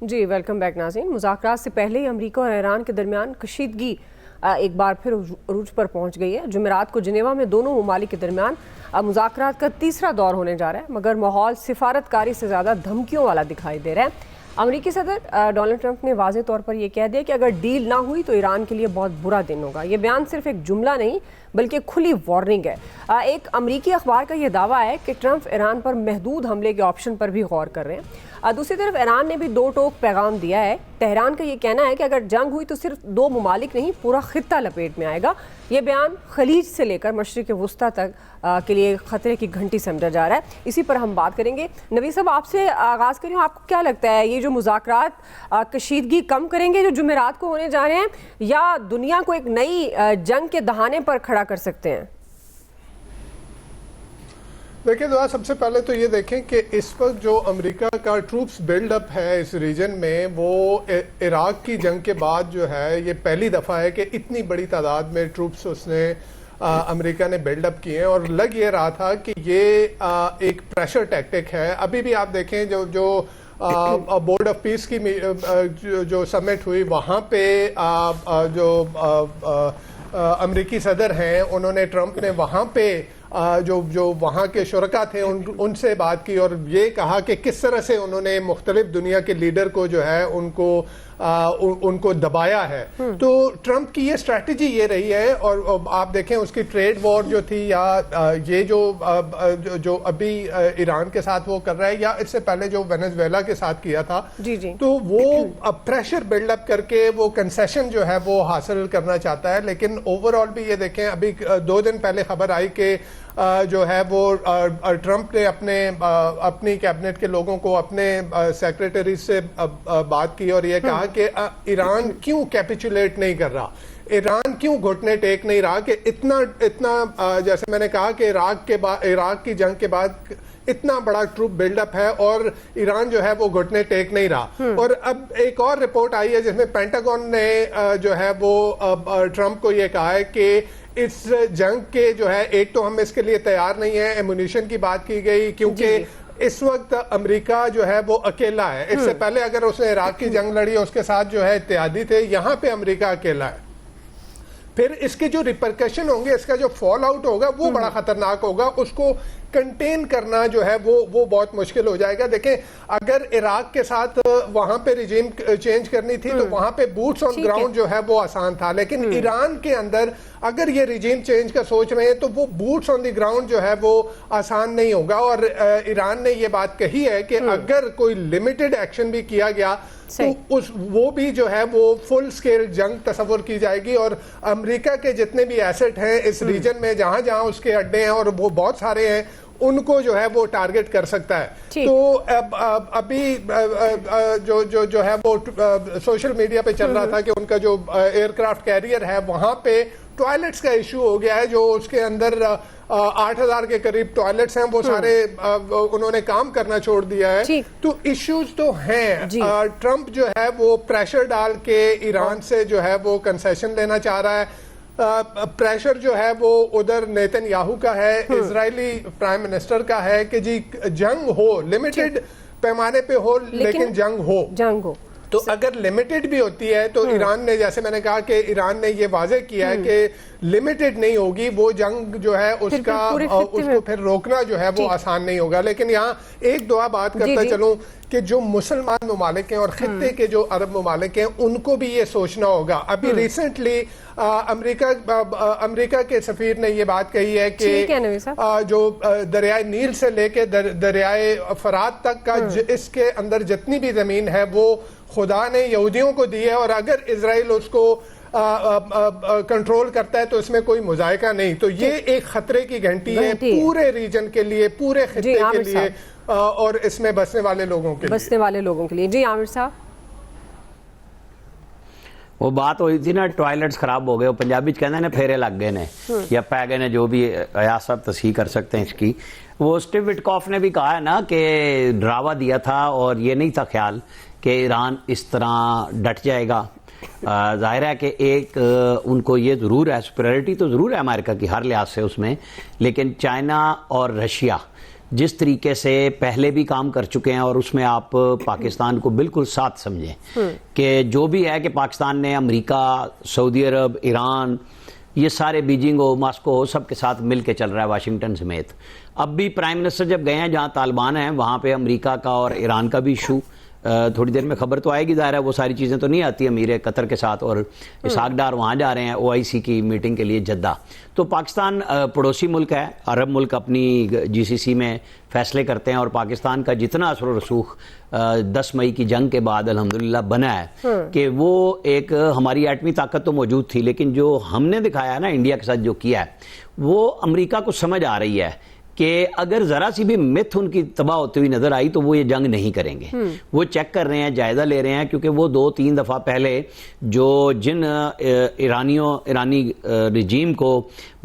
جی welcome back ناظرین. مذاکرات سے پہلے ہی امریکہ اور ایران کے درمیان کشیدگی ایک بار پھر عروج پر پہنچ گئی ہے. جمعرات کو جنیوا میں دونوں ممالک کے درمیان مذاکرات کا تیسرا دور ہونے جا رہا ہے، مگر ماحول سفارتکاری سے زیادہ دھمکیوں والا دکھائی دے رہا ہے. امریکی صدر ڈونلڈ ٹرمپ نے واضح طور پر یہ کہہ دیا کہ اگر ڈیل نہ ہوئی تو ایران کے لیے بہت برا دن ہوگا. یہ بیان صرف ایک جملہ نہیں بلکہ کھلی وارننگ ہے. ایک امریکی اخبار کا یہ دعویٰ ہے کہ ٹرمپ ایران پر محدود حملے کے آپشن پر بھی غور کر رہے ہیں. دوسری طرف ایران نے بھی دو ٹوک پیغام دیا ہے. تہران کا یہ کہنا ہے کہ اگر جنگ ہوئی تو صرف دو ممالک نہیں پورا خطہ لپیٹ میں آئے گا. یہ بیان خلیج سے لے کر مشرق وسطیٰ تک کے لیے خطرے کی گھنٹی سمجھا جا رہا ہے. اسی پر ہم بات کریں گے. نوید صاحب آپ سے آغاز کریں، آپ کو کیا لگتا ہے یہ جو مذاکرات کشیدگی کم کریں گے جو جمعرات کو ہونے جا رہے ہیں، یا دنیا کو ایک نئی جنگ کے دہانے پر کھڑا کر سکتے ہیں؟ دیکھیں دعا، سب سے پہلے تو یہ دیکھیں کہ اس وقت جو امریکہ کا ٹروپس بیلڈ اپ ہے اس ریجن میں، وہ عراق کی جنگ کے بعد جو ہے یہ پہلی دفعہ ہے کہ اتنی بڑی تعداد میں ٹروپس اس نے امریکہ نے بیلڈ اپ کیے ہیں، اور لگ یہ رہا تھا کہ یہ ایک پریشر ٹیکٹک ہے. ابھی بھی آپ دیکھیں جو بورڈ آف پیس کی جو سمٹ ہوئی، وہاں پہ جو امریکی صدر ہیں انہوں نے، ٹرمپ نے وہاں پہ جو وہاں کے شرکا تھے ان سے بات کی اور یہ کہا کہ کس طرح سے انہوں نے مختلف دنیا کے لیڈر کو جو ہے ان کو دبایا ہے. تو ٹرمپ کی یہ اسٹریٹجی یہ رہی ہے. اور آپ دیکھیں اس کی ٹریڈ وار جو تھی، یا یہ جو ابھی ایران کے ساتھ وہ کر رہا ہے، یا اس سے پہلے جو وینزویلا کے ساتھ کیا تھا، تو وہ پریشر بلڈ اپ کر کے وہ کنسیشن جو ہے وہ حاصل کرنا چاہتا ہے. لیکن اوور آل بھی یہ دیکھیں، ابھی 2 دن پہلے خبر آئی کہ جو ہے وہ ٹرمپ نے اپنی کیبنٹ کے لوگوں کو، اپنے سیکریٹری سے بات کی اور یہ کہا کہ ایران کیوں کیپیچولیٹ نہیں کر رہا، ایران کیوں گھٹنے ٹیک نہیں رہا، کہ اتنا جیسے میں نے کہا کہ عراق کی جنگ کے بعد اتنا بڑا ٹروپ بیلڈ اپ ہے اور ایران جو ہے وہ گھٹنے ٹیک نہیں رہا. اور اب ایک اور رپورٹ آئی ہے جس میں پینٹاگون نے جو ہے وہ ٹرمپ کو یہ کہا ہے کہ اس جنگ کے جو ہے، ایک تو ہم اس کے لیے تیار نہیں ہیں. ایمونیشن کی بات کی گئی کیونکہ اس وقت امریکہ جو ہے وہ اکیلا ہے. اس سے پہلے اگر اس نے عراق کی جنگ لڑی، اس کے ساتھ جو ہے اتحادی تھے. یہاں پہ امریکہ اکیلا ہے. پھر اس کے جو ریپرکشن ہوں گے، اس کا جو فال آؤٹ ہوگا وہ بڑا خطرناک ہوگا. اس کو کنٹین کرنا جو ہے وہ بہت مشکل ہو جائے گا. دیکھیں اگر عراق کے ساتھ وہاں پہ ریجیم چینج کرنی تھی تو وہاں پہ بوٹس آن گراؤنڈ جو ہے وہ آسان تھا. لیکن ایران کے اندر اگر یہ ریجیم چینج کا سوچ رہے ہیں تو وہ بوٹس آن دی گراؤنڈ جو ہے وہ آسان نہیں ہوگا. اور ایران نے یہ بات کہی ہے کہ اگر کوئی لمیٹڈ ایکشن بھی کیا گیا تو وہ بھی جو ہے وہ فل سکیل جنگ تصور کی جائے گی. اور امریکہ کے جتنے بھی ایسٹ ہیں اس ریجن میں، جہاں جہاں اس کے اڈے ہیں، اور وہ بہت سارے ہیں، ان کو جو ہے وہ ٹارگٹ کر سکتا ہے. تو ابھی جو ہے وہ سوشل میڈیا پہ چل رہا تھا کہ ان کا جو ایئر کرافٹ کیریئر ہے وہاں پہ ٹوائلٹس کا ایشو ہو گیا ہے. جو اس کے اندر 8,000 کے قریب ٹوائلٹس ہیں، وہ سارے انہوں نے کام کرنا چھوڑ دیا ہے. تو ایشوز تو ہیں. ٹرمپ جو ہے وہ پریشر ڈال کے ایران سے جو ہے وہ کنسیشن لینا چاہ رہا ہے. پریشر جو ہے وہ ادھر نیتن یاہو کا ہے، اسرائیلی پرائم منسٹر کا ہے کہ جی جنگ ہو، لمیٹڈ پیمانے پہ ہو لیکن جنگ ہو. تو اگر لمیٹڈ بھی ہوتی ہے تو ایران نے، جیسے میں نے کہا کہ ایران نے یہ واضح کیا ہے کہ لمیٹڈ نہیں ہوگی وہ جنگ جو ہے، اس کو پھر روکنا جو ہے وہ آسان نہیں ہوگا. لیکن یہاں ایک دعا بات کرتا چلوں کہ جو مسلمان ممالک ہیں اور خطے کے جو عرب ممالک ہیں، ان کو بھی یہ سوچنا ہوگا. ابھی ریسنٹلی امریکہ کے سفیر نے یہ بات کہی ہے کہ جو دریائے نیل سے لے کے دریائے فرات تک کا اس کے اندر جتنی بھی زمین ہے وہ خدا نے یہودیوں کو دی ہے، اور اگر اسرائیل اس کو کنٹرول کرتا ہے تو اس میں کوئی مذائقہ نہیں. تو یہ ایک خطرے کی گھنٹی ہے پورے ریجن کے لیے، پورے خطے کے لیے، اور اس میں بسنے والے لوگوں کے لیے. جی عامر صاحب، وہ بات ہوئی تھی نا، ٹوائلٹس خراب ہو گئے، پنجابی کہتے ہیں پھیرے لگ گئے نے یا پی گئے نے، جو بھی ایاز صاحب تصحیح کر سکتے ہیں اس کی. وہ اسٹیو وٹکاف نے بھی کہا ہے نا کہ ڈراوا دیا تھا اور یہ نہیں تھا خیال کہ ایران اس طرح ڈٹ جائے گا. ظاہر ہے کہ ایک ان کو یہ ضرور ہے، سپیریورٹی تو ضرور ہے امریکہ کی ہر لحاظ سے اس میں، لیکن چائنا اور رشیا جس طریقے سے پہلے بھی کام کر چکے ہیں، اور اس میں آپ پاکستان کو بالکل ساتھ سمجھیں کہ جو بھی ہے کہ پاکستان نے امریکہ، سعودی عرب، ایران، یہ سارے بیجنگ ہو، ماسکو ہو، سب کے ساتھ مل کے چل رہا ہے، واشنگٹن سمیت۔ اب بھی پرائم منسٹر جب گئے ہیں جہاں طالبان ہیں، وہاں پہ امریکہ کا اور ایران کا بھی ایشو تھوڑی دیر میں خبر تو آئے گی، ظاہر ہے وہ ساری چیزیں تو نہیں آتی امیر قطر کے ساتھ، اور اسحاق ڈار وہاں جا رہے ہیں OIC کی میٹنگ کے لیے جدہ۔ تو پاکستان پڑوسی ملک ہے، عرب ملک اپنی GCC میں فیصلے کرتے ہیں، اور پاکستان کا جتنا اثر و رسوخ 10 مئی کی جنگ کے بعد الحمدللہ بنا ہے کہ وہ ایک ہماری ایٹمی طاقت تو موجود تھی، لیکن جو ہم نے دکھایا ہے نا انڈیا کے ساتھ جو کیا ہے، وہ امریکہ کو سمجھ آ رہی ہے کہ اگر ذرا سی بھی متھ ان کی تباہ ہوتی ہوئی نظر آئی تو وہ یہ جنگ نہیں کریں گے۔ وہ چیک کر رہے ہیں، جائزہ لے رہے ہیں، کیونکہ وہ 2-3 دفعہ پہلے جن ایرانی رجیم کو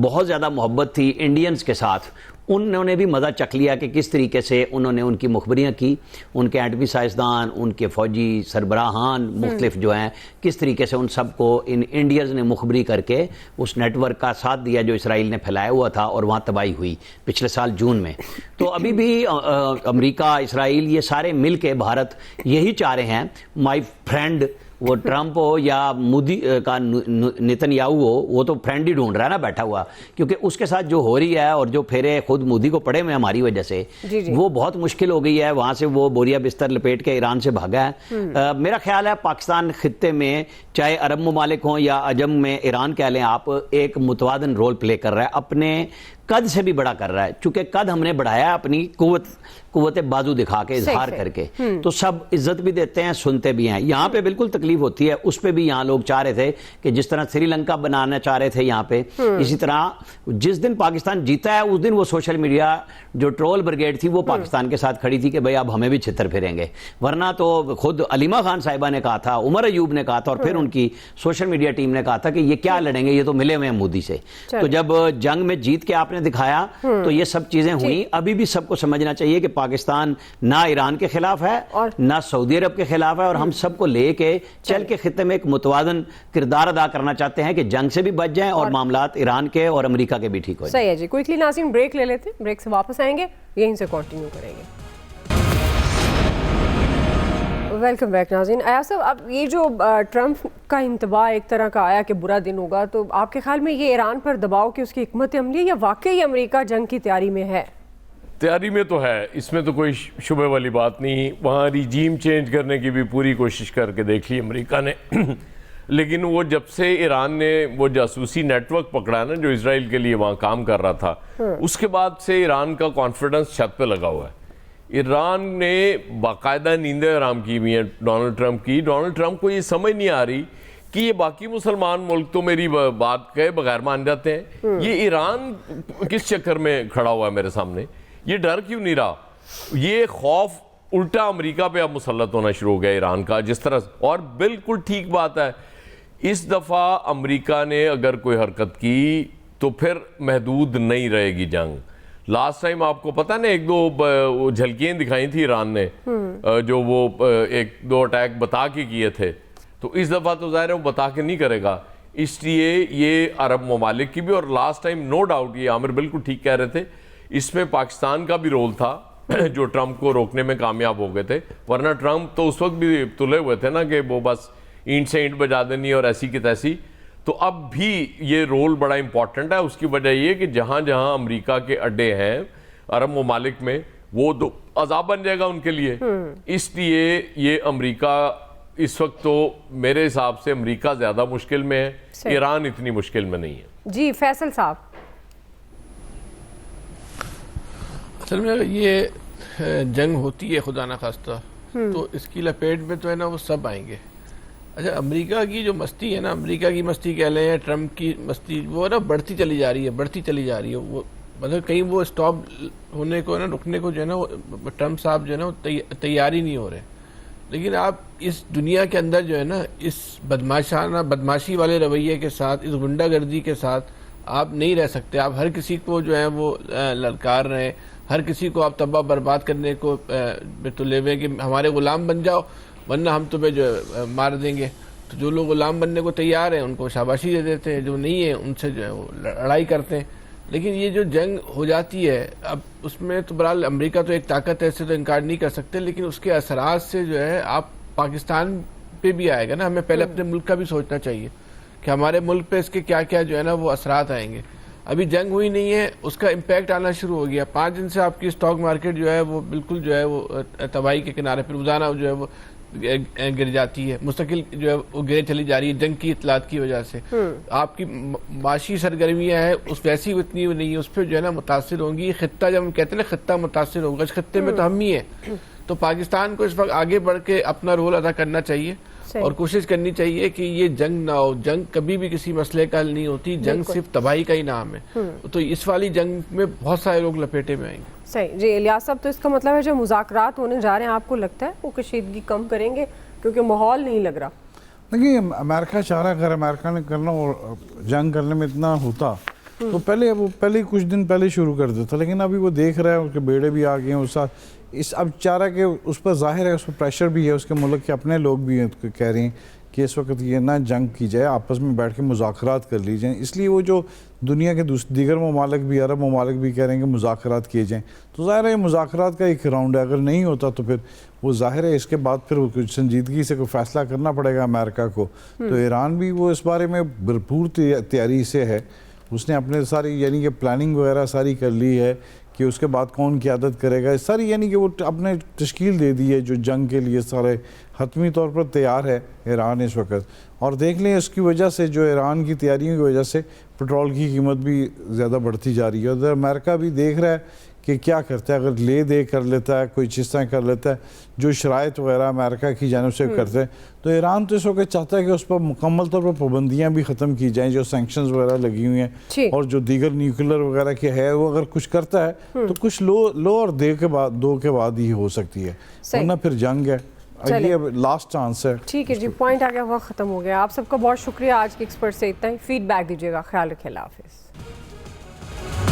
بہت زیادہ محبت تھی انڈینز کے ساتھ، انہوں نے بھی مزہ چکھ لیا کہ کس طریقے سے انہوں نے ان کی مخبریاں کی، ان کے ایٹمی سائنسدان، ان کے فوجی سربراہان مختلف جو ہیں، کس طریقے سے ان سب کو ان انڈینز نے مخبری کر کے اس نیٹ ورک کا ساتھ دیا جو اسرائیل نے پھیلایا ہوا تھا، اور وہاں تباہی ہوئی پچھلے سال جون میں۔ تو ابھی بھی امریکہ، اسرائیل، یہ سارے مل کے بھارت یہی چاہ رہے ہیں، مائی فرینڈ، وہ ٹرمپ ہو یا مودی کا نتن یاہو ہو، وہ تو فرینڈ ہی ڈھونڈ رہا ہے نا بیٹھا ہوا، کیونکہ اس کے ساتھ جو ہو رہی ہے اور جو پھیرے خود مودی کو پڑے ہوئے ہماری وجہ سے، وہ بہت مشکل ہو گئی ہے۔ وہاں سے وہ بوریا بستر لپیٹ کے ایران سے بھاگا ہے۔ میرا خیال ہے پاکستان خطے میں، چاہے عرب ممالک ہوں یا عجم میں، ایران کہہ لیں آپ، ایک متوازن رول پلے کر رہا ہے، اپنے قد سے بھی بڑا کر رہا ہے، چونکہ قد ہم نے بڑھایا ہے اپنی قوت بازو دکھا کے، اظہار کر کے، تو سب عزت بھی دیتے ہیں، سنتے بھی ہیں۔ یہاں پہ بالکل تکلیف ہوتی ہے، اس پہ بھی یہاں لوگ چاہ رہے تھے کہ جس طرح سری لنکا بنانا چاہ رہے تھے یہاں پہ، اسی طرح جس دن پاکستان جیتا ہے اس دن وہ سوشل میڈیا جو ٹرول بریگیڈ تھی وہ پاکستان کے ساتھ کھڑی تھی کہ بھئی اب ہمیں بھی چھتر پھیریں گے، ورنہ تو خود علیمہ خان صاحبہ نے کہا تھا، عمر ایوب نے کہا تھا، اور پھر ان کی سوشل میڈیا ٹیم نے کہا تھا کہ یہ کیا لڑیں گے، یہ تو ملے ہوئے ہیں مودی سے۔ تو جب جنگ میں جیت کے آپ نے دکھایا تو یہ سب چیزیں ہوئیں۔ ابھی بھی سب کو سمجھنا چاہیے کہ پاکستان نہ ایران کے خلاف ہے، نہ سعودی عرب کے خلاف ہے، اور ہم سب کو لے کے چل کے خطے میں ایک متوازن کردار ادا کرنا چاہتے ہیں کہ جنگ سے بھی بچ جائیں اور معاملات ایران کے اور امریکہ کے بھی ٹھیک ہو جائیں۔ صحیح ہے جی، کوئکلی ناظرین بریک لے لیتے ہیں، بریک سے واپس آئیں گے، یہیں سے کنٹینیو کریں گے۔ ویلکم بیک ناظرین۔ ایاز صاحب، اب یہ جو ٹرمپ کا انتباہ ایک طرح کا آیا کہ برا دن ہوگا، تو آپ کے خیال میں یہ ایران پر دباؤ کی اس کی حکمت عملی، یا واقعی امریکہ جنگ کی تیاری میں ہے؟ تیاری میں تو ہے، اس میں تو کوئی شبہ والی بات نہیں۔ وہاں ریجیم چینج کرنے کی بھی پوری کوشش کر کے دیکھ لی امریکہ نے، لیکن وہ جب سے ایران نے وہ جاسوسی نیٹ ورک پکڑا نا جو اسرائیل کے لیے وہاں کام کر رہا تھا، اس کے بعد سے ایران کا کانفیڈنس چھت پہ لگا ہوا ہے۔ ایران نے باقاعدہ نیندیں حرام کی ہوئی ہیں ڈونلڈ ٹرمپ کی۔ ڈونلڈ ٹرمپ کو یہ سمجھ نہیں آ رہی کہ یہ باقی مسلمان ملک تو میری بات کہے بغیر مان جاتے ہیں، یہ ایران کس چکر میں کھڑا ہوا ہے میرے سامنے، یہ ڈر کیوں نہیں رہا؟ یہ خوف الٹا امریکہ پہ اب مسلط ہونا شروع ہو گیا ایران کا، جس طرح، اور بالکل ٹھیک بات ہے، اس دفعہ امریکہ نے اگر کوئی حرکت کی تو پھر محدود نہیں رہے گی جنگ۔ لاسٹ ٹائم آپ کو پتہ نا 1-2 جھلکیاں دکھائی تھی ایران نے، جو وہ 1-2 اٹیک بتا کے کیے تھے، تو اس دفعہ تو ظاہر ہے وہ بتا کے نہیں کرے گا، اس لیے یہ عرب ممالک کی بھی، اور لاسٹ ٹائم نو ڈاؤٹ یہ عامر بالکل ٹھیک کہہ رہے تھے، اس میں پاکستان کا بھی رول تھا جو ٹرمپ کو روکنے میں کامیاب ہو گئے تھے، ورنہ ٹرمپ تو اس وقت بھی تلے ہوئے تھے نا کہ وہ بس اینٹ سے اینٹ بجا دینی اور ایسی کی تیسی۔ تو اب بھی یہ رول بڑا امپورٹنٹ ہے، اس کی وجہ یہ کہ جہاں جہاں امریکہ کے اڈے ہیں عرب ممالک میں، وہ دو عذاب بن جائے گا ان کے لیے، اس لیے یہ امریکہ اس وقت تو میرے حساب سے امریکہ زیادہ مشکل میں ہے، ایران اتنی مشکل میں نہیں ہے۔ جی فیصل صاحب، اصل میں یہ جنگ ہوتی ہے خدا نخواستہ تو اس کی لپیٹ میں تو ہے نا وہ سب آئیں گے۔ اچھا، امریکہ کی جو مستی ہے نا، امریکہ کی مستی کہہ لیں یا ٹرمپ کی مستی، وہ نا بڑھتی چلی جا رہی ہے، وہ مطلب کہیں وہ سٹاپ ہونے کو نا، رکنے کو جو ہے نا، ٹرمپ صاحب جو ہے نا وہ تیار ہی نہیں ہو رہے۔ لیکن آپ اس دنیا کے اندر جو ہے نا، اس بدماشی والے رویے کے ساتھ، اس غنڈہ گردی کے ساتھ آپ نہیں رہ سکتے۔ آپ ہر کسی کو جو ہے وہ للکار رہے ہیں، ہر کسی کو آپ تباہ برباد کرنے کو تلے ہوئے کہ ہمارے غلام بن جاؤ ورنہ ہم تمہیں جو مار دیں گے۔ تو جو لوگ غلام بننے کو تیار ہیں ان کو شاباشی دے دیتے ہیں، جو نہیں ہیں ان سے جو ہے وہ لڑائی کرتے ہیں۔ لیکن یہ جو جنگ ہو جاتی ہے اب اس میں تو برحال امریکہ تو ایک طاقت ہے، اس سے تو انکار نہیں کر سکتے، لیکن اس کے اثرات سے جو ہے آپ پاکستان پہ بھی آئے گا نا. ہمیں پہلے اپنے ملک کا بھی سوچنا چاہیے کہ ہمارے ملک پہ اس کے کیا کیا جو ہے نا وہ اثرات آئیں گے. ابھی جنگ ہوئی نہیں ہے، اس کا امپیکٹ آنا شروع ہو گیا. 5 دن سے آپ کی اسٹاک مارکیٹ جو ہے وہ بالکل جو ہے وہ تباہی کے کنارے پہ روزانہ جو ہے وہ گر جاتی ہے، مستقل جو ہے وہ گرے چلی جا رہی ہے جنگ کی اطلاعات کی وجہ سے. آپ کی معاشی سرگرمیاں ہیں اس ویسی اتنی نہیں ہے، اس پہ جو ہے نا متاثر ہوں گی. خطہ جب ہم کہتے ہیں نا خطہ متاثر ہوگا، اس خطے میں تو ہم ہی ہیں. تو پاکستان کو اس وقت آگے بڑھ کے اپنا رول ادا کرنا چاہیے اور کوشش کرنی چاہیے کہ یہ جنگ نہ ہو. جنگ کبھی بھی کسی مسئلے کا حل نہیں ہوتی، جنگ صرف تباہی کا ہی نام ہے. تو اس والی جنگ میں بہت سارے لوگ لپیٹے میں آئیں گے. صحیح جی الیاس صاحب، تو اس کا مطلب ہے جو مذاکرات ہونے جا رہے ہیں آپ کو لگتا ہے وہ کشیدگی کم کریں گے کیونکہ ماحول نہیں لگ رہا؟ دیکھیے امریکہ چاہ رہا ہے، اگر امریکہ نے کرنا اور جنگ کرنے میں اتنا ہوتا تو پہلے کچھ دن پہلے شروع کر دیتا، لیکن ابھی وہ دیکھ رہا ہے اس کے بیڑے بھی آ گئے ہیں اس ساتھ. اب چاہ رہا ہے کہ اس پر ظاہر ہے اس پر پریشر بھی ہے، اس کے ملک کے اپنے لوگ بھی کہہ رہے ہیں کہ اس وقت یہ نہ جنگ کی جائے، آپس میں بیٹھ کے مذاکرات کر لی جائیں. اس لیے وہ جو دنیا کے دیگر ممالک بھی، عرب ممالک بھی کہہ رہے ہیں کہ مذاکرات کیے جائیں. تو ظاہر ہے یہ مذاکرات کا ایک راؤنڈ ہے، اگر نہیں ہوتا تو پھر وہ ظاہر ہے اس کے بعد پھر کچھ سنجیدگی سے کوئی فیصلہ کرنا پڑے گا امریکہ کو. تو ایران بھی وہ اس بارے میں بھرپور تیاری سے ہے، اس نے اپنے ساری یعنی کہ پلاننگ وغیرہ ساری کر لی ہے کہ اس کے بعد کون قیادت کرے گا، ساری یعنی کہ وہ اپنے تشکیل دے دی ہے جو جنگ کے لیے سارے حتمی طور پر تیار ہے ایران اس وقت. اور دیکھ لیں اس کی وجہ سے جو ایران کی تیاریوں کی وجہ سے پٹرول کی قیمت بھی زیادہ بڑھتی جا رہی ہے. ادھر امریکہ بھی دیکھ رہا ہے کہ کیا کرتا ہے، اگر لے دے کر لیتا ہے کوئی چیز طرح کر لیتا ہے جو شرائط وغیرہ امریکہ کی جانب سے کرتے ہیں. تو ایران تو اس وقت چاہتا ہے کہ اس پر مکمل طور پر پابندیاں بھی ختم کی جائیں جو سینکشنز وغیرہ لگی ہوئی ہیں، اور جو دیگر نیوکلر وغیرہ کے ہے وہ اگر کچھ کرتا ہے تو کچھ لو اور دو کے بعد ہی ہو سکتی ہے، ورنہ پھر جنگ ہے. یہ لاسٹ چانس ہے. ٹھیک ہے جی، پوائنٹ آ گیا، وقت ختم ہو گیا. آپ سب کا بہت شکریہ. آج کے ایکسپرٹ سے اتنا ہی. فیڈ بیک دیجیے گا. خیال رکھیں. اللہ حافظ.